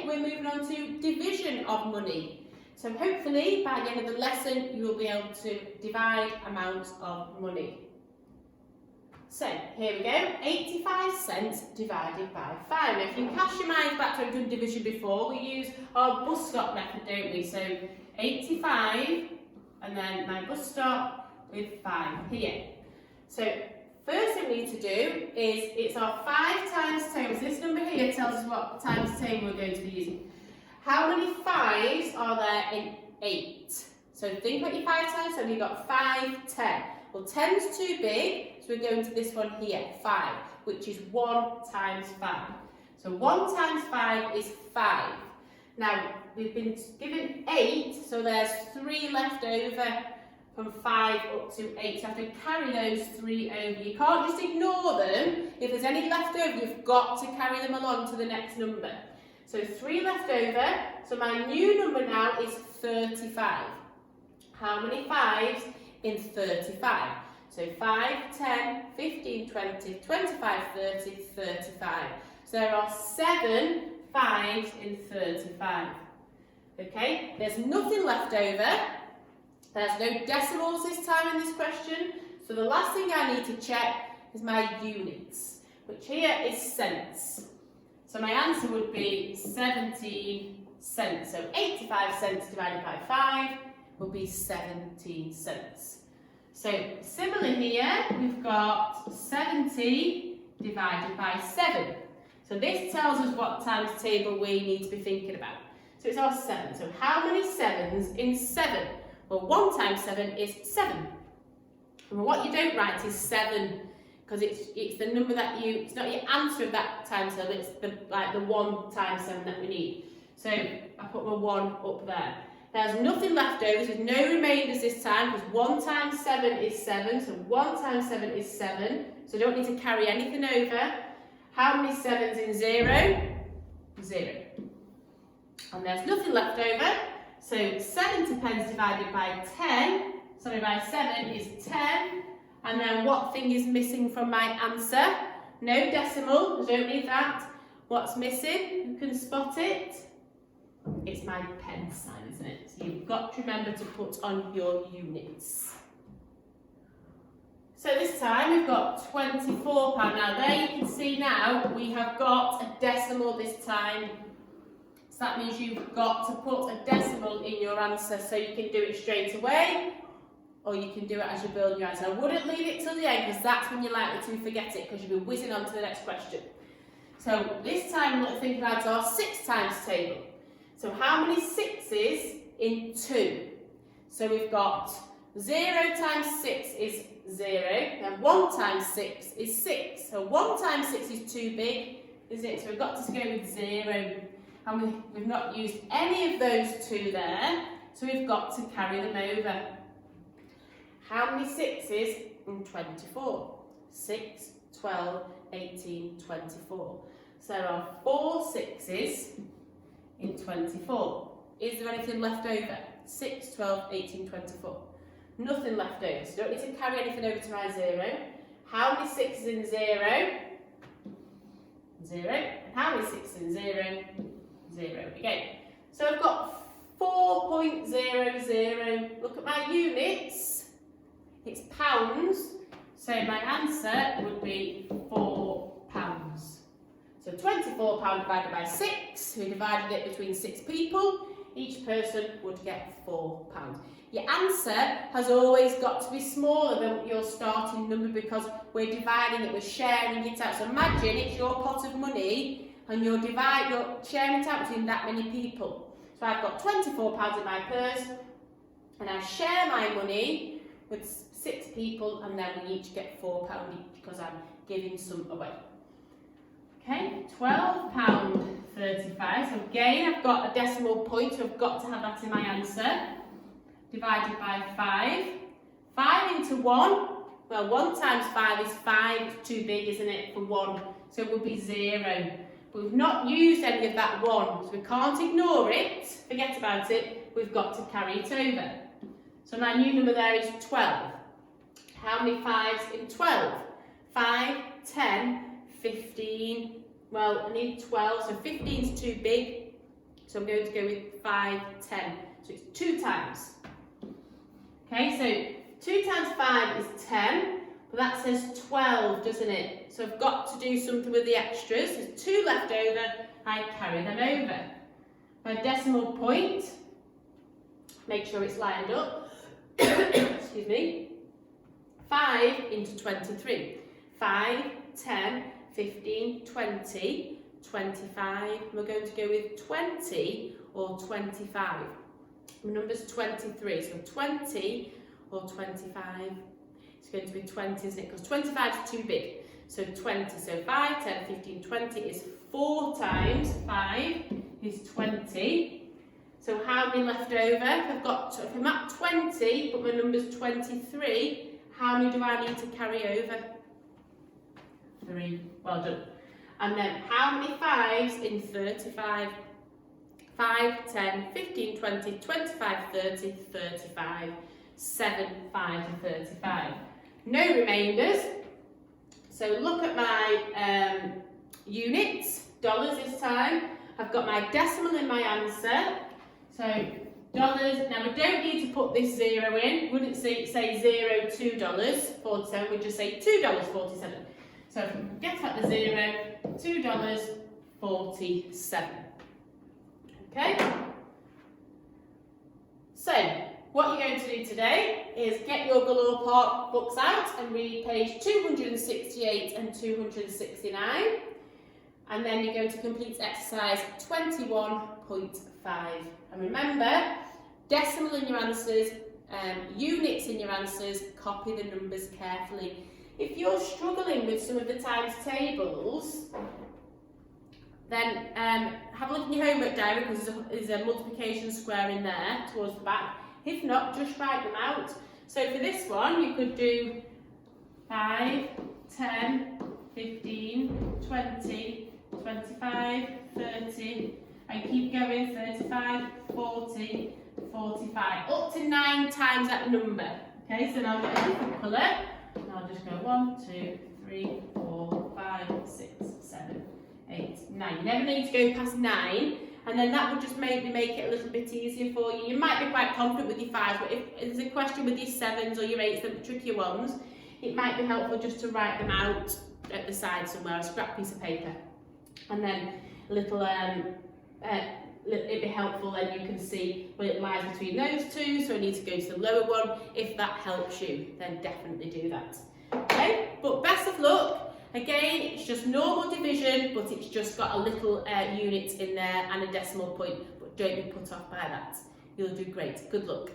we're moving on to division of money. So hopefully by the end of the lesson you will be able to divide amounts of money. So here we go, 85 cents divided by 5. Now if you can cast your mind back to a good division before, we use our bus stop method, don't we? So 85 and then my bus stop with 5 here. So first thing we need to do is, it's our 5 times table. So this number here tells us what times table we're going to be using. How many 5s are there in 8? So think about your 5 times, so we've got 5, 10. Well, 10's too big, so we're going to this one here, 5, which is 1 times 5. So 1 times 5 is 5. Now, we've been given 8, so there's 3 left over from 5 up to 8. So you have to carry those 3 over. You can't just ignore them. If there's any left over, you've got to carry them along to the next number. So 3 left over. So my new number now is 35. How many 5s in 35? So 5, 10, 15, 20, 25, 30, 35. So there are 7 5s in 35. Okay, there's nothing left over. There's no decimals this time in this question. So the last thing I need to check is my units, which here is cents. So my answer would be 17 cents. So 85 cents divided by 5 will be 17 cents. So similar here, we've got 70 divided by 7. So this tells us what times table we need to be thinking about. So it's our 7. So how many 7s in 7? Well, 1 times 7 is 7. And what you don't write is 7, because it's the number that it's not your answer of that times table, it's the 1 times 7 that we need. So I put my 1 up there. There's nothing left over, so there's no remainders this time, because 1 times 7 is 7, so 1 times 7 is 7, so I don't need to carry anything over. How many 7s in 0? 0. And there's nothing left over, so 70 pence divided by 7 is 10, and then what thing is missing from my answer? No decimal, I don't need that. What's missing? Who can spot it? It's my pence sign, isn't it? So you've got to remember to put on your units. So this time we've got £24. Now there you can see now we have got a decimal this time. So that means you've got to put a decimal in your answer, so you can do it straight away, or you can do it as you build your answer. I wouldn't leave it till the end, because that's when you're likely to forget it, because you'll be whizzing on to the next question. So this time we're thinking about our 6 times table. So how many 6s in 2? So we've got 0 times 6 is 0, and 1 times 6 is 6. So 1 times 6 is too big, isn't it? So we've got to go with 0. And we've not used any of those 2 there, so we've got to carry them over. How many 6s in 24? 6, 12, 18, 24. So there are 4 6s in 24. Is there anything left over? 6, 12, 18, 24. Nothing left over, so you don't need to carry anything over to my 0. How many 6s in 0? 0. And how many 6s in 0? 0 again. So I've got 4.00. Look at my units. It's pounds. So my answer would be £4. So £24 divided by 6. We divided it between 6 people. Each person would get £4. Your answer has always got to be smaller than your starting number, because we're dividing it, we're sharing it out. So imagine it's your pot of money and you're sharing it out between that many people. So I've got £24 in my purse, and I share my money with 6 people, and then we each get £4 each, because I'm giving some away. Okay, £12.35. So again, I've got a decimal point, so I've got to have that in my answer. Divided by 5. 5 into 1. Well, 1 times 5 is 5. It's too big, isn't it, for 1? So it will be 0. But we've not used any of that 1, so we can't ignore it. Forget about it. We've got to carry it over. So my new number there is 12. How many 5s in 12? 5, 10, 15. Well, I need 12, so 15 is too big. So I'm going to go with 5, 10. So it's 2 times. Okay, so 2 times 5 is 10, but that says 12, doesn't it? So I've got to do something with the extras. There's 2 left over, I carry them over. My decimal point, make sure it's lined up, excuse me, 5 into 23. 5, 10, 15, 20, 25. We're going to go with 20 or 25. The number's 23, so 20 or 25. It's going to be 20, isn't it? Because 25 is too big. So 20, so 5, 10, 15, 20 is 4 times 5 is 20. So how many left over? If I'm at 20, but my number's 23, how many do I need to carry over? 3. Well done. And then how many 5s in 35? 5, 10, 15, 20, 25, 30, 35. 7, 5 and 35. No remainders. So look at my units, dollars this time. I've got my decimal in my answer. So dollars, now we don't need to put this 0 in. Wouldn't say $0, $2.47, we'd just say $2.47. So if we get out the 0, $2.47. Okay? So, what you're going to do today is get your Galore Park books out and read page 268 and 269. And then you're going to complete exercise 21.5. And remember, decimal in your answers, units in your answers, copy the numbers carefully. If you're struggling with some of the times tables, then have a look in your homework diary because there's a multiplication square in there towards the back. If not, just write them out. So for this one, you could do 5, 10, 15, 20, 25, 30, and keep going, 35, 40, 45, up to 9 times that number. Okay, so now I've got a different colour. And I'll just go 1, 2, 3, 4, 5, 6, 7, 8, 9. You never need to go past 9, and then that would just maybe make it a little bit easier for you. You might be quite confident with your 5s, but if there's a question with your 7s or your 8s, the trickier ones, it might be helpful just to write them out at the side somewhere, a scrap piece of paper. And then a little, it'd be helpful, then you can see where it lies between those two, so I need to go to the lower one. If that helps you, then definitely do that. Okay, but best of luck. Again, it's just normal division, but it's just got a little unit in there and a decimal point, but don't be put off by that. You'll do great. Good luck.